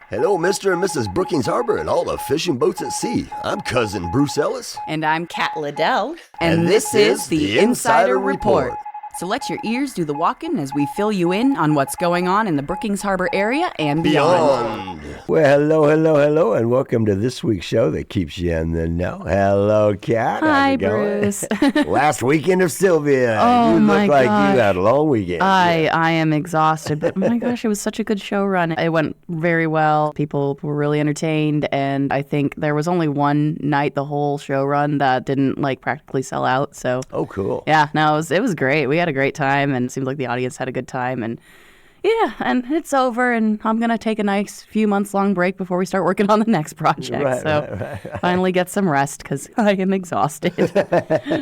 Hello, Mr. and Mrs. Brookings Harbor and all the fishing boats at sea. I'm Cousin Bruce Ellis. And I'm Kat Liddell. And this is the Insider Report. So let your ears do the walking as we fill you in on what's going on in the Brookings Harbor area and beyond. Well, hello, and welcome to this week's show that keeps you in the know. Hello, Kat. Hi, Bruce. Last weekend of Sylvia. Oh, you my look like gosh. you had a long weekend. I am exhausted, but my gosh, it was such a good show run. It went very well. People were really entertained, and I think there was only one night the whole show run that didn't practically sell out. So Oh, cool. yeah, no, it was great. We had a great time, and it seemed like the audience had a good time, and yeah, and it's over, and I'm going to take a nice few months long break before we start working on the next project. Right. Finally get some rest because I am exhausted.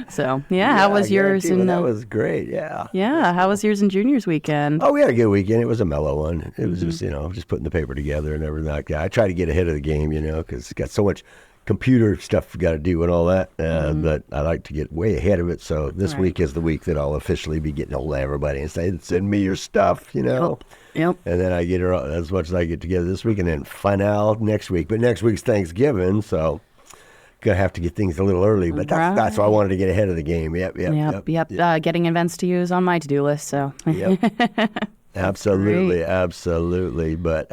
So, yeah, how was yours? That was great, yeah. Yeah, how was yours and Junior's weekend? Oh, we had a good weekend. It was a mellow one. It was just putting the paper together and everything like that. I try to get ahead of the game, because it's got so much computer stuff you got to do and all that, but I like to get way ahead of it. So this week is the week that I'll officially be getting hold of everybody and say, send me your stuff, Yep. And then I get as much as I get together this week and then final next week. But next week's Thanksgiving, so gonna have to get things a little early. But that's why I wanted to get ahead of the game. Yep. Getting events to use on my to-do list. So. Yep. Absolutely. But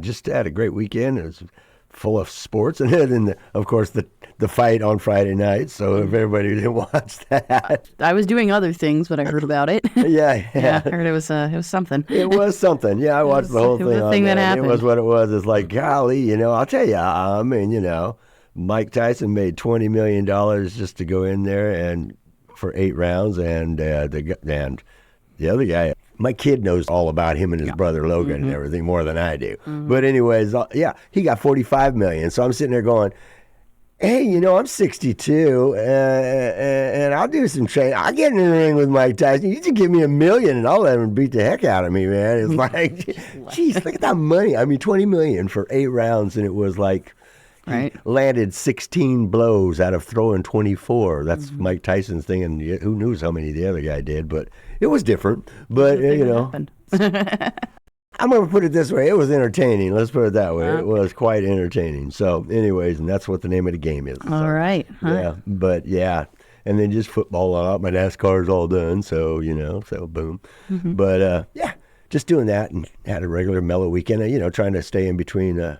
just had a great weekend. It was full of sports, and then of course the fight on Friday night. So if everybody didn't watch that, I was doing other things, but I heard about it. Yeah, I heard it was something. It was something. Yeah, I watched the whole thing. It was a thing that happened. It was what it was. It's like, golly, I'll tell you, Mike Tyson made $20 million just to go in there and for 8 rounds, and the other guy, my kid knows all about him and his brother Logan and everything more than I do. But anyways, he got $45 million. So I'm sitting there going, hey, I'm 62 and I'll do some training. I'll get in the ring with Mike Tyson. You just give me $1 million and I'll let him beat the heck out of me, man. It's like, geez, look at that money. I mean, $20 million for 8 rounds, and it was like, he landed 16 blows out of throwing 24. That's Mike Tyson's thing, and who knows how many the other guy did, but it was different. But, I'm going to put it this way. It was entertaining. Let's put it that way. It was quite entertaining. So, anyways, and that's what the name of the game is. All right. Yeah, but, yeah. And then just football out. My NASCAR's all done, so, so boom. But, just doing that and had a regular mellow weekend, trying to stay in between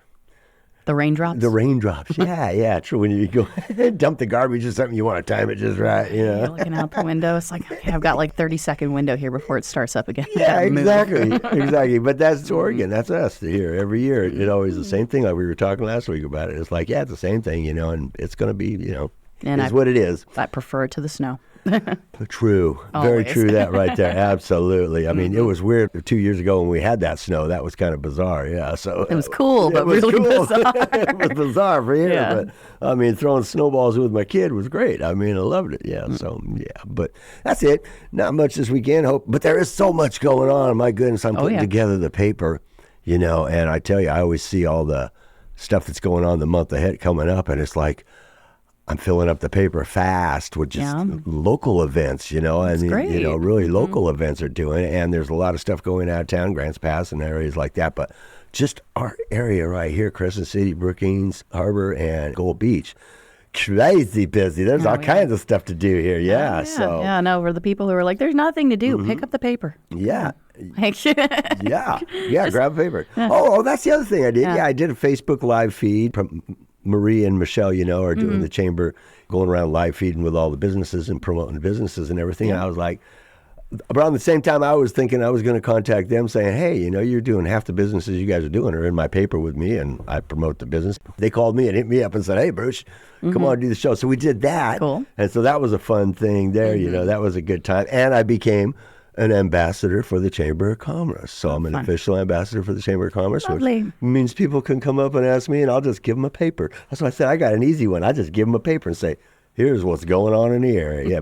the raindrops? The raindrops, yeah, true. When you go dump the garbage or something, you want to time it just right, You're looking out the window. It's like, okay, I've got 30-second window here before it starts up again. Yeah, exactly. But that's Oregon. That's us here. Every year, it's always the same thing. Like we were talking last week about it. It's like, it's the same thing, and it's going to be, it's what it is. I prefer it to the snow. True. Always. Very true, that right there. Absolutely. I mean, it was weird 2 years ago when we had that snow. That was kind of bizarre, yeah. So it was cool, but really bizarre. It was bizarre for here, but I mean, throwing snowballs with my kid was great. I mean, I loved it, yeah. So, yeah, but that's it. Not much this weekend, but there is so much going on. My goodness, I'm putting together the paper, and I tell you, I always see all the stuff that's going on the month ahead coming up, and it's like, I'm filling up the paper fast with just local events, really local events are doing it. And there's a lot of stuff going out of town, Grants Pass and areas like that. But just our area right here, Crescent City, Brookings Harbor, and Gold Beach, crazy busy. There's all kinds of stuff to do here. We're the people who are like, there's nothing to do. Pick up the paper. Yeah, grab paper. Oh, that's the other thing I did. Yeah, I did a Facebook live feed from Marie and Michelle, are doing the chamber, going around live feeding with all the businesses and promoting the businesses and everything. And I was like, around the same time I was thinking I was going to contact them saying, hey, you're doing half the businesses you guys are doing are in my paper with me, and I promote the business. They called me and hit me up and said, hey, Bruce, come on, do the show. So we did that. Cool. And so that was a fun thing there. That was a good time. And I became an ambassador for the Chamber of Commerce. So I'm an official ambassador for the Chamber of Commerce, Lovely. Which means people can come up and ask me, and I'll just give them a paper. That's why I said I got an easy one. I just give them a paper and say, here's what's going on in the area. Yeah,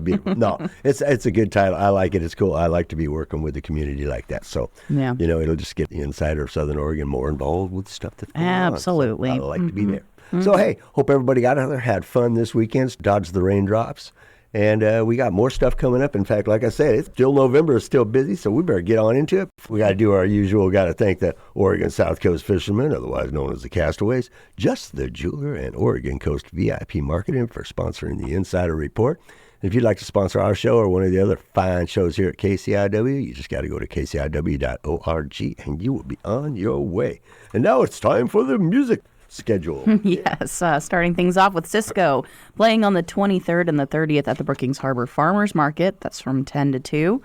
it's a good title. I like it. It's cool. I like to be working with the community like that. So, it'll just get the insider of Southern Oregon more involved with stuff that's going on. Absolutely. So I like to be there. So, hey, hope everybody got out there, had fun this weekend, dodged the raindrops, And we got more stuff coming up. In fact, like I said, it's still November. It's still busy, so we better get on into it. We got to do our usual. Got to thank the Oregon South Coast Fishermen, otherwise known as the Castaways, Just the Jeweler, and Oregon Coast VIP Marketing for sponsoring the Insider Report. If you'd like to sponsor our show or one of the other fine shows here at KCIW, you just got to go to kciw.org and you will be on your way. And now it's time for the music schedule. Yes, starting things off with Cisco, playing on the 23rd and the 30th at the Brookings Harbor Farmers Market. That's from 10 to 2.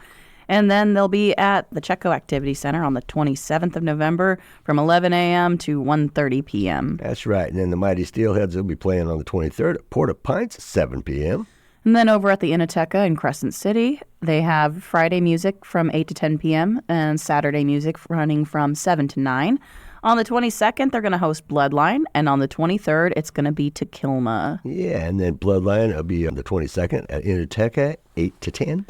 And then they'll be at the Chetco Activity Center on the 27th of November from 11 a.m. to 1:30 p.m. That's right. And then the Mighty Steelheads will be playing on the 23rd at Port-au-Prince at 7 p.m. And then over at the Innoteca in Crescent City, they have Friday music from 8 to 10 p.m. and Saturday music running from 7 to 9. On the 22nd, they're going to host Bloodline, and on the 23rd, it's going to be Tequilma. Yeah, and then Bloodline will be on the 22nd at Innoteca, 8 to 10.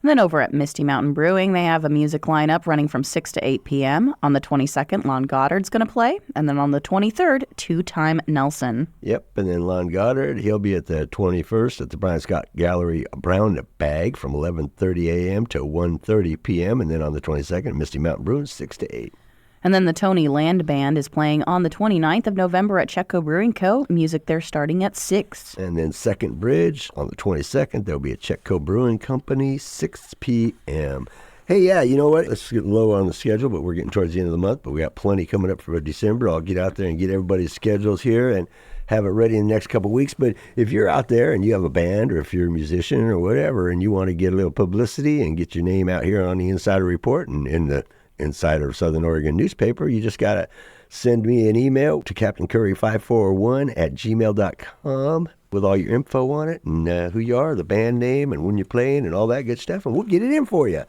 And then over at Misty Mountain Brewing, they have a music lineup running from 6 to 8 p.m. On the 22nd, Lon Goddard's going to play. And then on the 23rd, Two-Time Nelson. Yep, and then Lon Goddard, he'll be at the 21st at the Brian Scott Gallery Brown Bag from 11:30 a.m. to 1:30 p.m. And then on the 22nd, Misty Mountain Brewing, 6 to 8. And then the Tony Land Band is playing on the 29th of November at Chetco Brewing Co. Music there starting at 6. And then Second Bridge on the 22nd, there'll be a Chetco Brewing Company, 6 p.m. Hey, yeah, you know what? Let's get low on the schedule, but we're getting towards the end of the month. But we got plenty coming up for December. I'll get out there and get everybody's schedules here and have it ready in the next couple of weeks. But if you're out there and you have a band or if you're a musician or whatever and you want to get a little publicity and get your name out here on the Insider Report and in the Insider of Southern Oregon newspaper, you just got to send me an email to captaincurry541@gmail.com with all your info on it and who you are, the band name, and when you're playing and all that good stuff, and we'll get it in for you.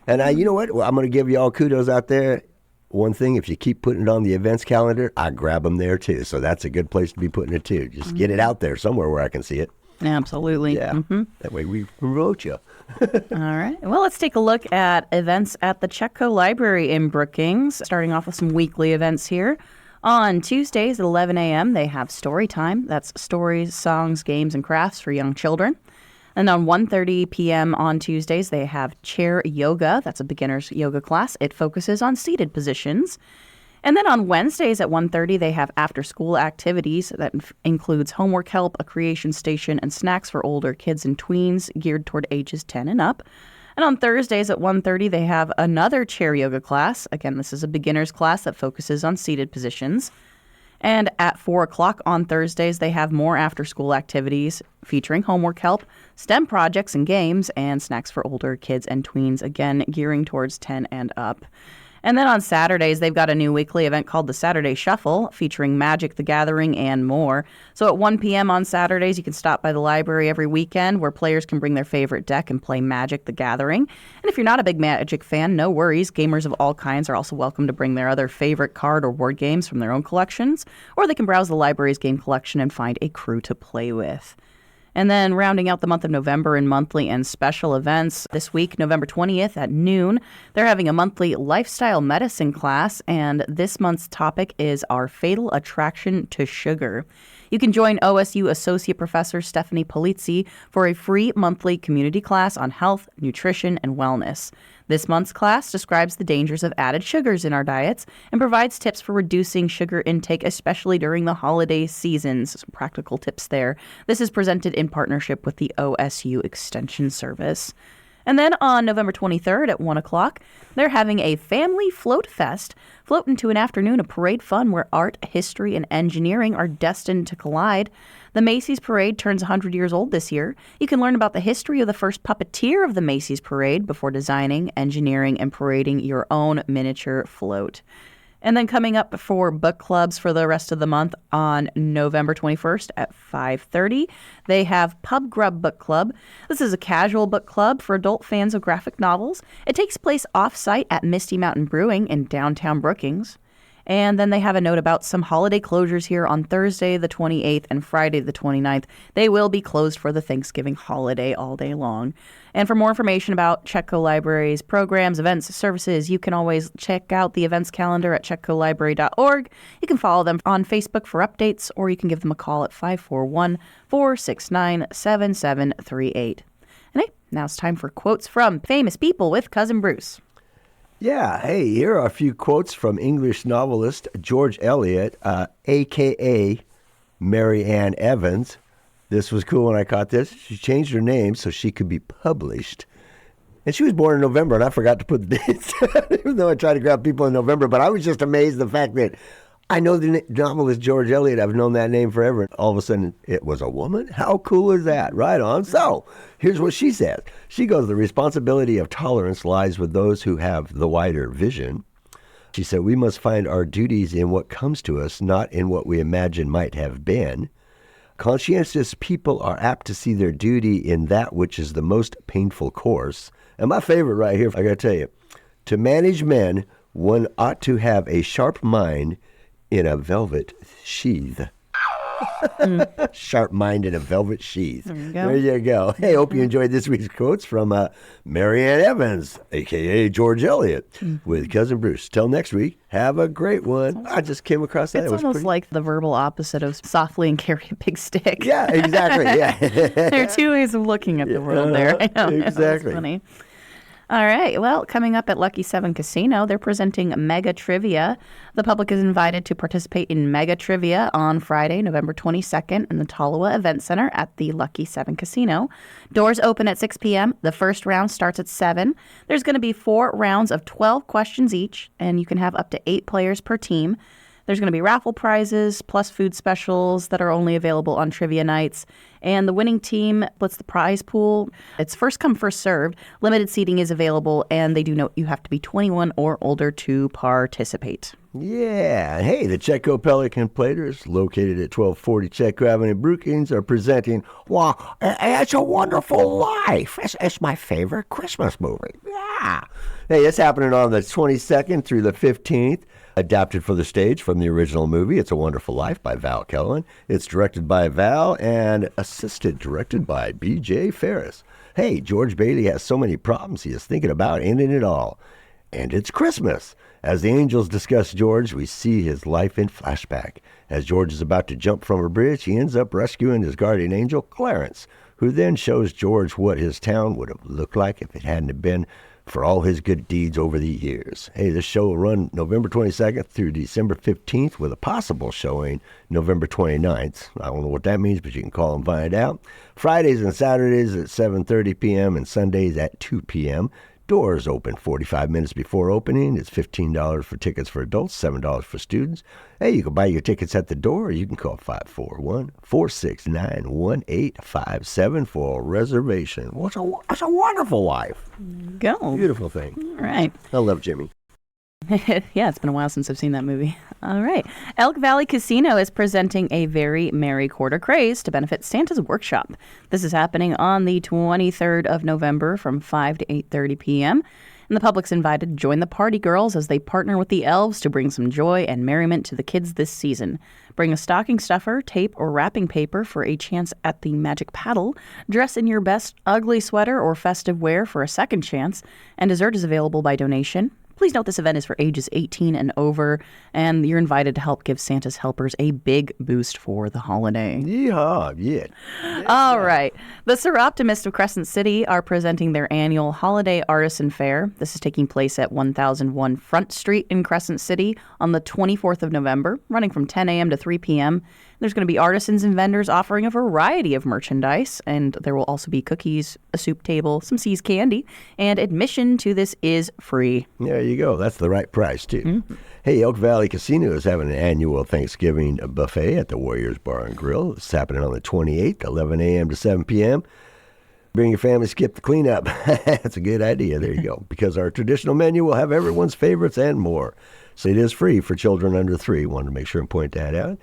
And you know what? Well, I'm going to give you all kudos out there. One thing, if you keep putting it on the events calendar, I grab them there too. So that's a good place to be putting it too. Just get it out there somewhere where I can see it. Absolutely. Yeah. Mm-hmm. That way we promote you. All right. Well, let's take a look at events at the Chetco Library in Brookings, starting off with some weekly events here. On Tuesdays at 11 a.m., they have story time. That's stories, songs, games, and crafts for young children. And on 1:30 p.m. on Tuesdays, they have chair yoga. That's a beginner's yoga class. It focuses on seated positions. And then on Wednesdays at 1:30, they have after-school activities that includes homework help, a creation station, and snacks for older kids and tweens geared toward ages 10 and up. And on Thursdays at 1:30, they have another chair yoga class. Again, this is a beginner's class that focuses on seated positions. And at 4 o'clock on Thursdays, they have more after-school activities featuring homework help, STEM projects and games, and snacks for older kids and tweens, again, gearing towards 10 and up. And then on Saturdays, they've got a new weekly event called the Saturday Shuffle, featuring Magic the Gathering and more. So at 1 p.m. on Saturdays, you can stop by the library every weekend where players can bring their favorite deck and play Magic the Gathering. And if you're not a big Magic fan, no worries. Gamers of all kinds are also welcome to bring their other favorite card or board games from their own collections, or they can browse the library's game collection and find a crew to play with. And then rounding out the month of November in monthly and special events, this week, November 20th at noon, they're having a monthly lifestyle medicine class, and this month's topic is our fatal attraction to sugar. You can join OSU Associate Professor Stephanie Polizzi for a free monthly community class on health, nutrition, and wellness. This month's class describes the dangers of added sugars in our diets and provides tips for reducing sugar intake, especially during the holiday seasons. Some practical tips there. This is presented in partnership with the OSU Extension Service. And then on November 23rd at 1 o'clock, they're having a family float fest, float into an afternoon of parade fun where art, history, and engineering are destined to collide. The Macy's Parade turns 100 years old this year. You can learn about the history of the first puppeteer of the Macy's Parade before designing, engineering, and parading your own miniature float. And then coming up for book clubs for the rest of the month on November 21st at 5:30, they have Pub Grub Book Club. This is a casual book club for adult fans of graphic novels. It takes place off-site at Misty Mountain Brewing in downtown Brookings. And then they have a note about some holiday closures here on Thursday the 28th and Friday the 29th. They will be closed for the Thanksgiving holiday all day long. And for more information about Chetco Library's programs, events, services, you can always check out the events calendar at chetcolibrary.org. You can follow them on Facebook for updates, or you can give them a call at 541-469-7738. And hey, now it's time for quotes from famous people with Cousin Bruce. Yeah, hey, here are a few quotes from English novelist George Eliot, a.k.a. Mary Ann Evans. This was cool when I caught this. She changed her name so she could be published. And she was born in November, and I forgot to put the dates, even though I tried to grab people in November. But I was just amazed the fact that I know the novelist George Eliot. I've known that name forever. And all of a sudden, it was a woman? How cool is that? Right on. So here's what she says. She goes, the responsibility of tolerance lies with those who have the wider vision. She said, we must find our duties in what comes to us, not in what we imagine might have been. Conscientious people are apt to see their duty in that which is the most painful course. And my favorite right here, I got to tell you, to manage men, one ought to have a sharp mind in a velvet sheath. Sharp mind in a velvet sheath. There you go. Hey, hope you enjoyed this week's quotes from Mary Ann Evans, a.k.a. George Eliot, with Cousin Bruce. Till next week, have a great one. I just came across that. It's almost like the verbal opposite of softly and carry a big stick. Yeah, exactly. Yeah. There are two ways of looking at the world there. I know. Exactly. That's funny. All right. Well, coming up at Lucky 7 Casino, they're presenting Mega Trivia. The public is invited to participate in Mega Trivia on Friday, November 22nd in the Tolowa Event Center at the Lucky 7 Casino. Doors open at 6 p.m. The first round starts at 7. There's going to be 4 rounds of 12 questions each, and you can have up to 8 players per team. There's going to be raffle prizes plus food specials that are only available on trivia nights. And the winning team splits the prize pool. It's first come, first served. Limited seating is available, and they do note you have to be 21 or older to participate. Yeah. Hey, the Chetco Pelican Platers, located at 1240 Chetco Avenue, Brookings, are presenting, well, It's a Wonderful Life. It's my favorite Christmas movie. Yeah. Hey, it's happening on the 22nd through the 15th. Adapted for the stage from the original movie, It's a Wonderful Life by Val Killen. It's directed by Val and assisted directed by B.J. Ferris. Hey, George Bailey has so many problems he is thinking about ending it all. And it's Christmas. As the angels discuss George, we see his life in flashback. As George is about to jump from a bridge, he ends up rescuing his guardian angel, Clarence, who then shows George what his town would have looked like if it hadn't been for all his good deeds over the years. Hey, this show will run November 22nd through December 15th with a possible showing November 29th. I don't know what that means, but you can call and find out. Fridays and Saturdays at 7:30 p.m. and Sundays at 2 p.m. Doors open 45 minutes before opening. It's $15 for tickets for adults, $7 for students. Hey, you can buy your tickets at the door, or you can call 541-469-1857 for a reservation. Well, it's a wonderful life. Go. Beautiful thing. All right. I love Jimmy. Yeah, it's been a while since I've seen that movie. All right. Elk Valley Casino is presenting a Very Merry Quarter Craze to benefit Santa's Workshop. This is happening on the 23rd of November from 5 to 8:30 p.m. And the public's invited to join the party girls as they partner with the elves to bring some joy and merriment to the kids this season. Bring a stocking stuffer, tape, or wrapping paper for a chance at the magic paddle. Dress in your best ugly sweater or festive wear for a second chance. And dessert is available by donation. Please note this event is for ages 18 and over, and you're invited to help give Santa's helpers a big boost for the holiday. Yeehaw, yeah. All right. The Seroptimists of Crescent City are presenting their annual Holiday Artisan Fair. This is taking place at 1001 Front Street in Crescent City on the 24th of November, running from 10 a.m. to 3 p.m. There's going to be artisans and vendors offering a variety of merchandise, and there will also be cookies, a soup table, some See's candy, and admission to this is free. There you go. That's the right price, too. Mm-hmm. Hey, Elk Valley Casino is having an annual Thanksgiving buffet at the Warriors Bar and Grill. It's happening on the 28th, 11 a.m. to 7 p.m. Bring your family, skip the cleanup. That's a good idea. There you go. Because our traditional menu will have everyone's favorites and more. So it is free for children under 3. Wanted to make sure and point that out.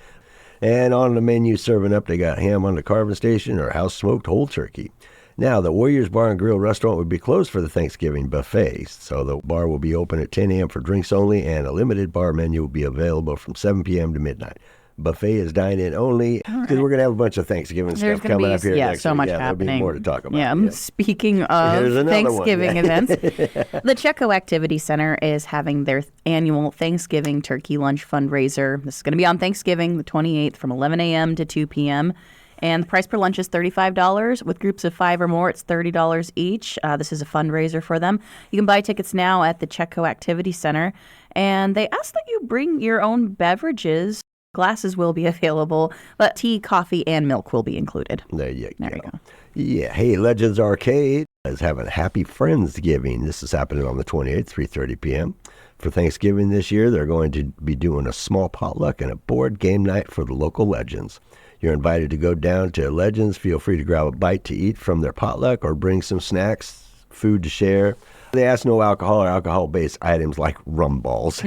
And on the menu serving up, they got ham on the carving station or house-smoked whole turkey. Now, the Warriors Bar and Grill restaurant would be closed for the Thanksgiving buffet, so the bar will be open at 10 a.m. for drinks only, and a limited bar menu will be available from 7 p.m. to midnight. Buffet is dine-in only, because we're going to have a bunch of Thanksgiving stuff coming up here next week. So much There'll happening. be more to talk about. Yeah. Speaking of Thanksgiving events, the Chetco Activity Center is having their annual Thanksgiving Turkey Lunch Fundraiser. This is going to be on Thanksgiving, the 28th, from 11 a.m. to 2 p.m., And the price per lunch is $35. With groups of 5 or more, it's $30 each. This is a fundraiser for them. You can buy tickets now at the Chetco Activity Center. And they ask that you bring your own beverages. Glasses will be available, but tea, coffee, and milk will be included. There you go. Yeah. Hey, Legends Arcade is having Happy Friendsgiving. This is happening on the 28th, 3:30 p.m. For Thanksgiving this year, they're going to be doing a small potluck and a board game night for the local Legends. You're invited to go down to Legends. Feel free to grab a bite to eat from their potluck or bring some snacks, food to share. They ask no alcohol or alcohol-based items like rum balls.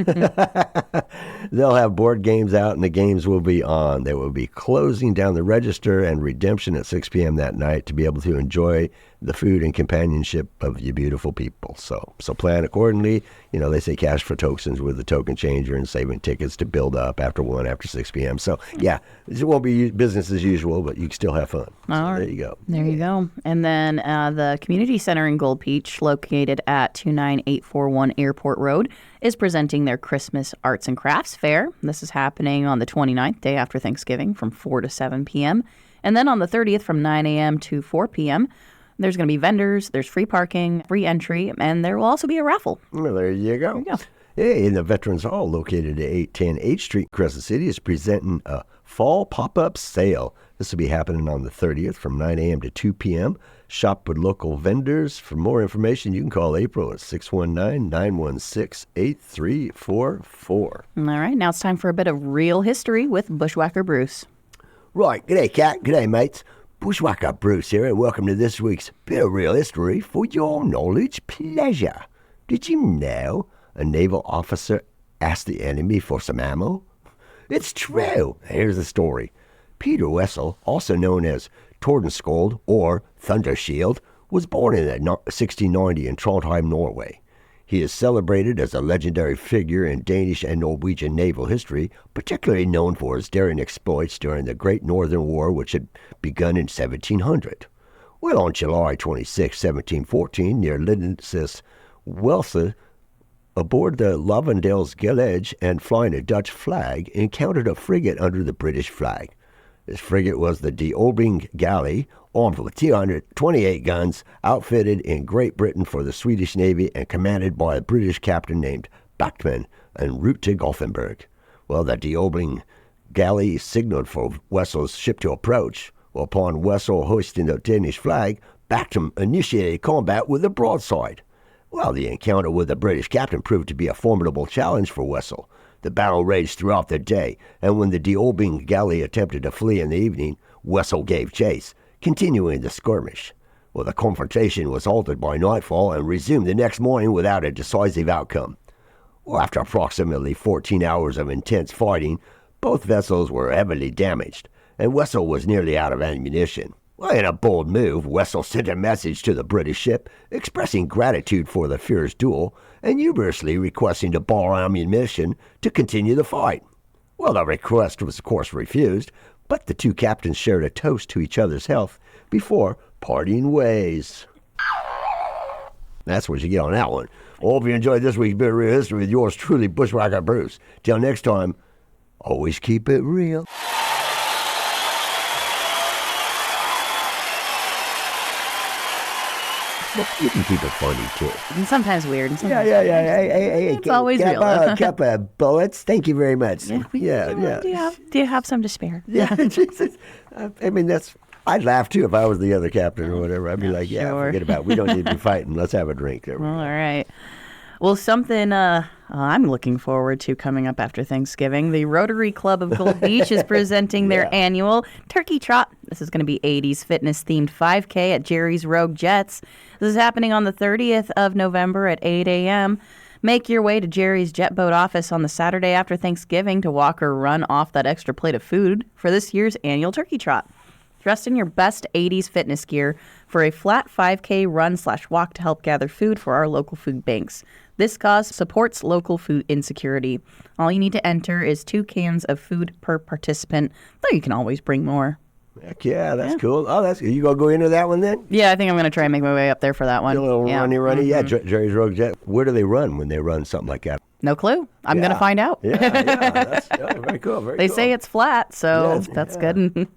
They'll have board games out, and the games will be on. They will be closing down the register and redemption at 6 p.m. that night to be able to enjoy the food and companionship of you beautiful people. So plan accordingly. You know, they say cash for tokens with the token changer and saving tickets to build up after 6 p.m. So, yeah, it won't be business as usual, but you can still have fun. So All right. There you go. There you go. And then the Community Center in Gold Beach, located at 29841 Airport Road, is presenting their Christmas Arts and Crafts Fair. This is happening on the 29th, day after Thanksgiving, from 4 to 7 p.m. And then on the 30th, from 9 a.m. to 4 p.m., there's going to be vendors, there's free parking, free entry, and there will also be a raffle. Well, there you go. There you go. Hey, and the Veterans Hall, located at 810 H Street, Crescent City, is presenting a fall pop-up sale. This will be happening on the 30th from 9 a.m. to 2 p.m. Shop with local vendors. For more information, you can call April at 619-916-8344. All right, now it's time for a bit of real history with Bushwhacker Bruce. Right, g'day, Cat. G'day, mates. Bushwhacker Bruce here, and welcome to this week's Bit of Real History for your knowledge pleasure. Did you know a naval officer asked the enemy for some ammo? It's true. Here's the story. Peter Wessel, also known as Tordenskjold or Thundershield, was born in 1690 in Trondheim, Norway. He is celebrated as a legendary figure in Danish and Norwegian naval history, particularly known for his daring exploits during the Great Northern War, which had begun in 1700. Well, on July 26, 1714, near Lindensis, Welse, aboard the Lavendels Gelege and flying a Dutch flag, encountered a frigate under the British flag. This frigate was the De Obing Galley, armed with 228 guns, outfitted in Great Britain for the Swedish Navy and commanded by a British captain named Bachmann en route to Gothenburg. Well, the De Obing Galley signaled for Wessel's ship to approach. Well, upon Wessel hoisting the Danish flag, Bachmann initiated combat with a broadside. Well, the encounter with the British captain proved to be a formidable challenge for Wessel. The battle raged throughout the day, and when the De Obing Galley attempted to flee in the evening, Wessel gave chase, continuing the skirmish. Well, the confrontation was halted by nightfall and resumed the next morning without a decisive outcome. Well, after approximately 14 hours of intense fighting, both vessels were heavily damaged, and Wessel was nearly out of ammunition. Well, in a bold move, Wessel sent a message to the British ship expressing gratitude for the fierce duel and humorously requesting to borrow ammunition to continue the fight. Well, the request was, of course, refused, but the two captains shared a toast to each other's health before parting ways. That's what you get on that one. I hope you enjoyed this week's Bit of Real History with yours truly, Bushwhacker Bruce. Till next time, always keep it real. You can keep it funny, too. And sometimes weird. And sometimes Yeah. Hey, it's always real. A couple of bullets. Thank you very much. Yeah. Do you have some to spare? Yeah, Jesus. I mean, I'd laugh, too, if I was the other captain or whatever. I'd be like, yeah, sure. Forget about it. We don't need to be fighting. Let's have a drink. There we go. All right. Well, something I'm looking forward to coming up after Thanksgiving. The Rotary Club of Gold Beach is presenting their annual Turkey Trot. This is going to be 80s fitness-themed 5K at Jerry's Rogue Jets. This is happening on the 30th of November at 8 a.m. Make your way to Jerry's Jet Boat office on the Saturday after Thanksgiving to walk or run off that extra plate of food for this year's annual Turkey Trot. Dressed in your best 80s fitness gear for a flat 5K run/walk to help gather food for our local food banks. This cause supports local food insecurity. All you need to enter is 2 cans of food per participant, though you can always bring more. Heck yeah, that's cool. Oh, that's good. You going to go into that one then? Yeah, I think I'm going to try and make my way up there for that one. A little runny. Mm-hmm. Yeah, Jerry's Rogue Jet. Where do they run when they run something like that? No clue. I'm going to find out. That's very cool. They say it's flat, so that's good.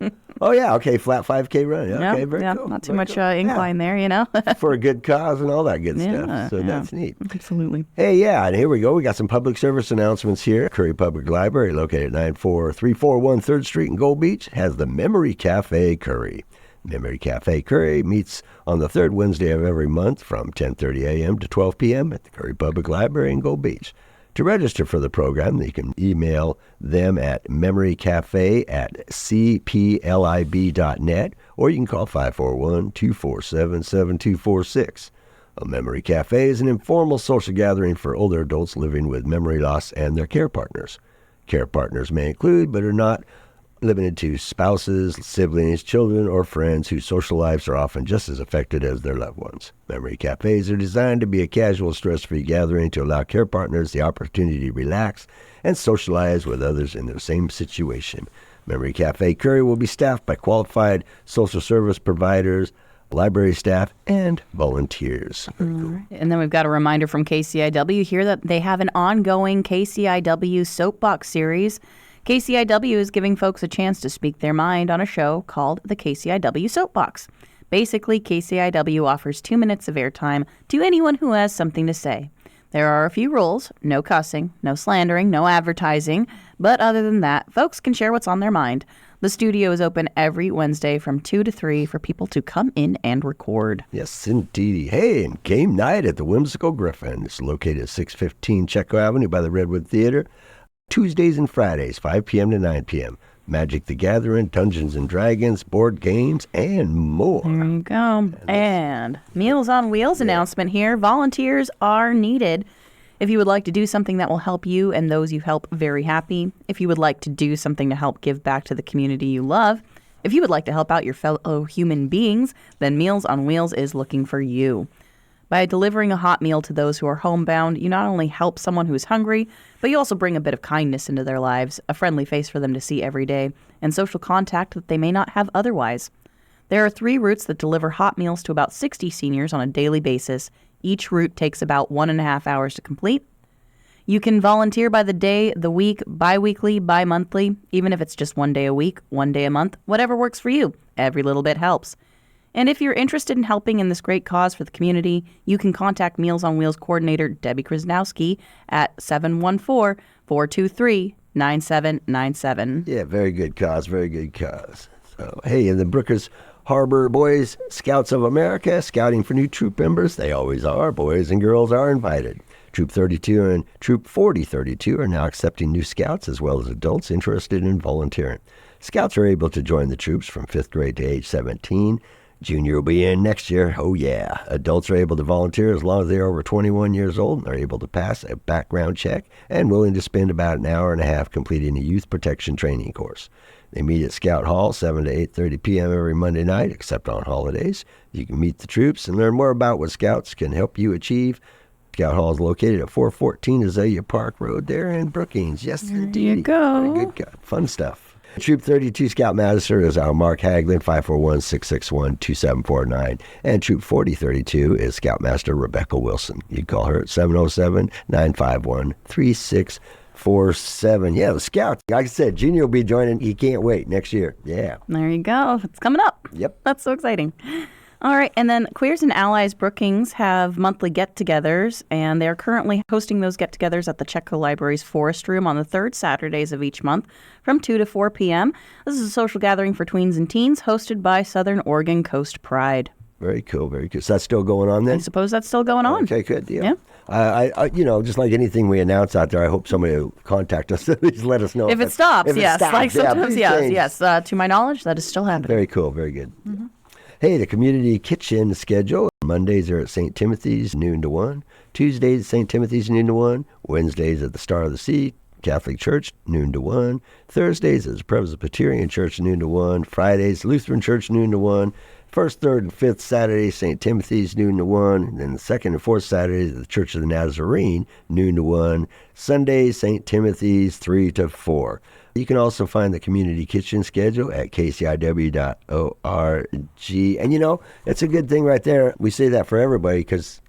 Oh, yeah. Okay. Flat 5K run. Okay. Very cool. Not too much incline there, you know. For a good cause and all that good stuff. So that's neat. Absolutely. Hey, yeah. And here we go. We got some public service announcements here. Curry Public Library, located at 94341 3rd Street in Gold Beach, has the Memory Cafe Curry. Memory Cafe Curry meets on the third Wednesday of every month from 10:30 a.m. to 12 p.m. at the Curry Public Library in Gold Beach. To register for the program, you can email them at memorycafe@cplib.net, or you can call 541-247-7246. A Memory Cafe is an informal social gathering for older adults living with memory loss and their care partners. Care partners may include, but are not limited to, spouses, siblings, children, or friends whose social lives are often just as affected as their loved ones. Memory cafes are designed to be a casual, stress-free gathering to allow care partners the opportunity to relax and socialize with others in the same situation. Memory Cafe Curry will be staffed by qualified social service providers, library staff, and volunteers. Cool. And then we've got a reminder from KCIW here that they have an ongoing KCIW Soapbox series. KCIW is giving folks a chance to speak their mind on a show called the KCIW Soapbox. Basically, KCIW offers 2 minutes of airtime to anyone who has something to say. There are a few rules: no cussing, no slandering, no advertising, but other than that, folks can share what's on their mind. The studio is open every Wednesday from 2 to 3 for people to come in and record. Yes, indeed. Hey, and game night at the Whimsical Griffin. It's located at 615 Chetco Avenue by the Redwood Theater. Tuesdays and Fridays, 5 p.m. to 9 p.m. Magic the Gathering, Dungeons and Dragons, board games, and more. There you go. And Meals on Wheels announcement here. Volunteers are needed. If you would like to do something that will help you and those you help very happy, if you would like to do something to help give back to the community you love, if you would like to help out your fellow human beings, then Meals on Wheels is looking for you. By delivering a hot meal to those who are homebound, you not only help someone who is hungry, but you also bring a bit of kindness into their lives, a friendly face for them to see every day, and social contact that they may not have otherwise. There are 3 routes that deliver hot meals to about 60 seniors on a daily basis. Each route takes about 1.5 hours to complete. You can volunteer by the day, the week, bi-weekly, bi-monthly, even if it's just 1 day a week, 1 day a month, whatever works for you. Every little bit helps. And if you're interested in helping in this great cause for the community, you can contact Meals on Wheels coordinator Debbie Krasnowski at 714-423-9797. Yeah, very good cause, very good cause. So, hey, in the Brookers Harbor Boys Scouts of America, scouting for new troop members, they always are. Boys and girls are invited. Troop 32 and Troop 4032 are now accepting new scouts as well as adults interested in volunteering. Scouts are able to join the troops from 5th grade to age 17. Junior will be in next year. Oh, yeah. Adults are able to volunteer as long as they are over 21 years old and are able to pass a background check and willing to spend about an hour and a half completing a youth protection training course. They meet at Scout Hall 7 to 8:30 p.m. every Monday night, except on holidays. You can meet the troops and learn more about what Scouts can help you achieve. Scout Hall is located at 414 Azalea Park Road there in Brookings. Yes, indeed. There you go. Very good. Fun stuff. Troop 32 Scoutmaster is our Mark Haglin, 541-661-2749. And Troop 4032 is Scoutmaster Rebecca Wilson. You can call her at 707-951-3647. Yeah, the Scouts. Like I said, Junior will be joining. He can't wait next year. Yeah. There you go. It's coming up. Yep. That's so exciting. All right, and then Queers and Allies Brookings have monthly get-togethers, and they're currently hosting those get-togethers at the Chetco Library's Forest Room on the 3rd Saturdays of each month from 2 to 4 p.m. This is a social gathering for tweens and teens hosted by Southern Oregon Coast Pride. Very cool, very cool. So that's still going on then? I suppose that's still going on. Okay, good deal. Yeah. I just like anything we announce out there, I hope somebody will contact us. Please let us know. If it stops, yes. Like sometimes, yes. Yes. To my knowledge, that is still happening. Very cool, very good. Mm-hmm. Hey, the community kitchen schedule. Mondays are at St. Timothy's, noon to 1. Tuesdays at St. Timothy's, noon to 1. Wednesdays at the Star of the Sea Catholic Church, noon to 1. Thursdays at Presbyterian Church, noon to 1. Fridays, Lutheran Church, noon to 1. First, third, and fifth Saturdays, St. Timothy's, noon to 1. And then the second and fourth Saturdays at the Church of the Nazarene, noon to 1. Sundays, St. Timothy's, 3 to 4. You can also find the community kitchen schedule at kciw.org. And, it's a good thing right there. We say that for everybody because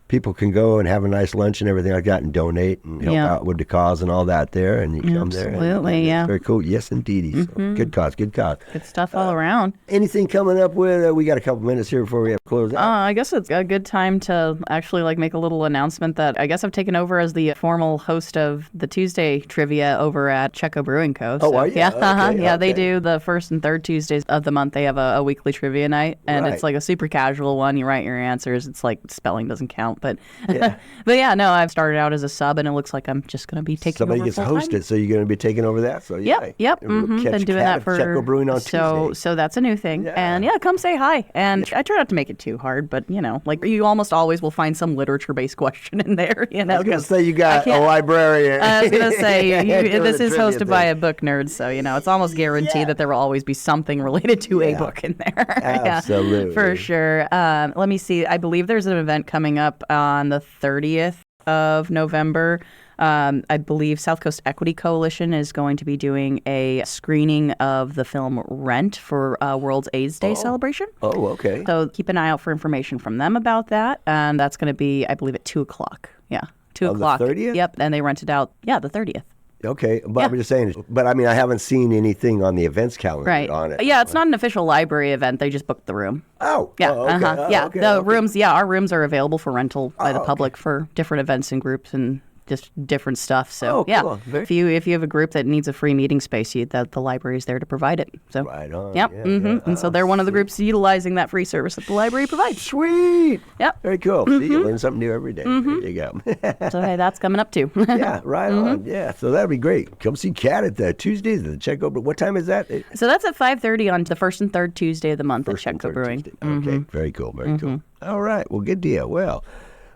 people can go and have a nice lunch and everything like that and donate and help out with the cause and all that there. And you come there. Absolutely, yeah. Very cool. Yes, indeedy. So, good cause, good cause. Good stuff all around. Anything coming up with, we got a couple minutes here before we have to close out. I guess it's a good time to actually make a little announcement that I guess I've taken over as the formal host of the Tuesday trivia over at Chetco Brewing Co. Oh, are you? Yeah, Okay. They do the first and third Tuesdays of the month. They have a weekly trivia night, and it's like a super casual one. You write your answers. It's like spelling doesn't count, but I've started out as a sub, and it looks like I'm just going to be taking Somebody over gets full-time. hosted, so you're going to be taking over that. So Yep. We'll Been doing that for Chetco Brewing on so Tuesday. so that's a new thing. And come say hi. And I try not to make it too hard, but you almost always will find some literature-based question in there. I was going to say you got a librarian. I was going to say this is hosted by a book nerd, so it's almost guaranteed that there will always be something related to a book in there. Absolutely, for sure. Let me see. I believe there's an event coming up on the 30th of November. I believe South Coast Equity Coalition is going to be doing a screening of the film Rent for World AIDS Day celebration. Oh, okay. So keep an eye out for information from them about that. And that's going to be, I believe, at 2 o'clock. Yeah, 2 o'clock. The 30th? Yep, and they rented out, the 30th. Okay, but I'm just saying, but I mean, I haven't seen anything on the events calendar on it. Yeah, it's not an official library event. They just booked the room. Oh, yeah, okay. Rooms. Yeah, our rooms are available for rental by the public for different events and groups and just different stuff. So cool. If you have a group that needs a free meeting space, the library is there to provide it. So right on. Yep. And so they're one of the groups utilizing that free service that the library provides. Sweet. Yep. Very cool. See, you learn something new every day. There you go. So hey, that's coming up too. Yeah, right on. Yeah, so that'd be great. Come see Kat at the Tuesdays at the Chetco. But what time is that? So that's at 5:30 on the first and third Tuesday of the month at Chetco Brewing. Okay, very cool, very cool. All right, well, good deal. Well,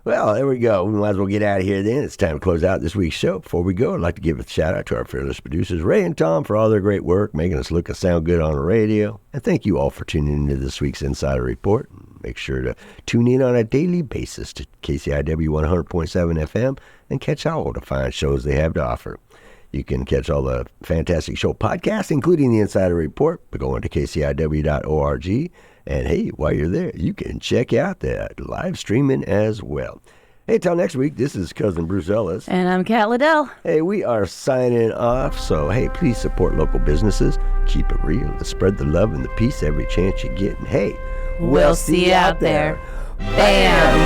there we go. We might as well get out of here then. It's time to close out this week's show. Before we go, I'd like to give a shout out to our fearless producers, Ray and Tom, for all their great work, making us look and sound good on the radio. And thank you all for tuning into this week's Insider Report. Make sure to tune in on a daily basis to KCIW 100.7 FM and catch all the fine shows they have to offer. You can catch all the fantastic show podcasts, including the Insider Report, by going to kciw.org. And hey, while you're there, you can check out that live streaming as well. Hey, till next week, this is Cousin Bruce Ellis. And I'm Kat Liddell. Hey, we are signing off. So, hey, please support local businesses. Keep it real and spread the love and the peace every chance you get. And hey, we'll see you out there. Bam!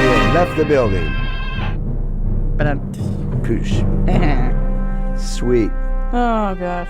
We have left the building. But Poosh. Sweet. Oh, gosh.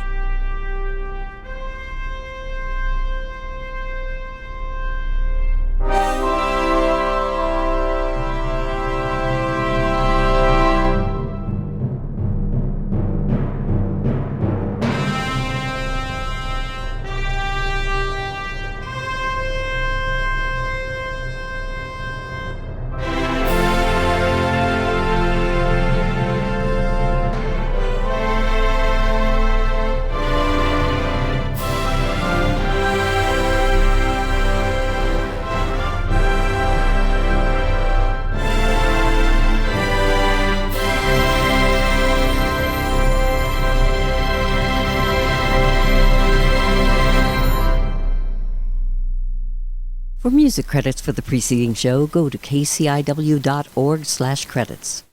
For music credits for the preceding show, go to kciw.org/credits.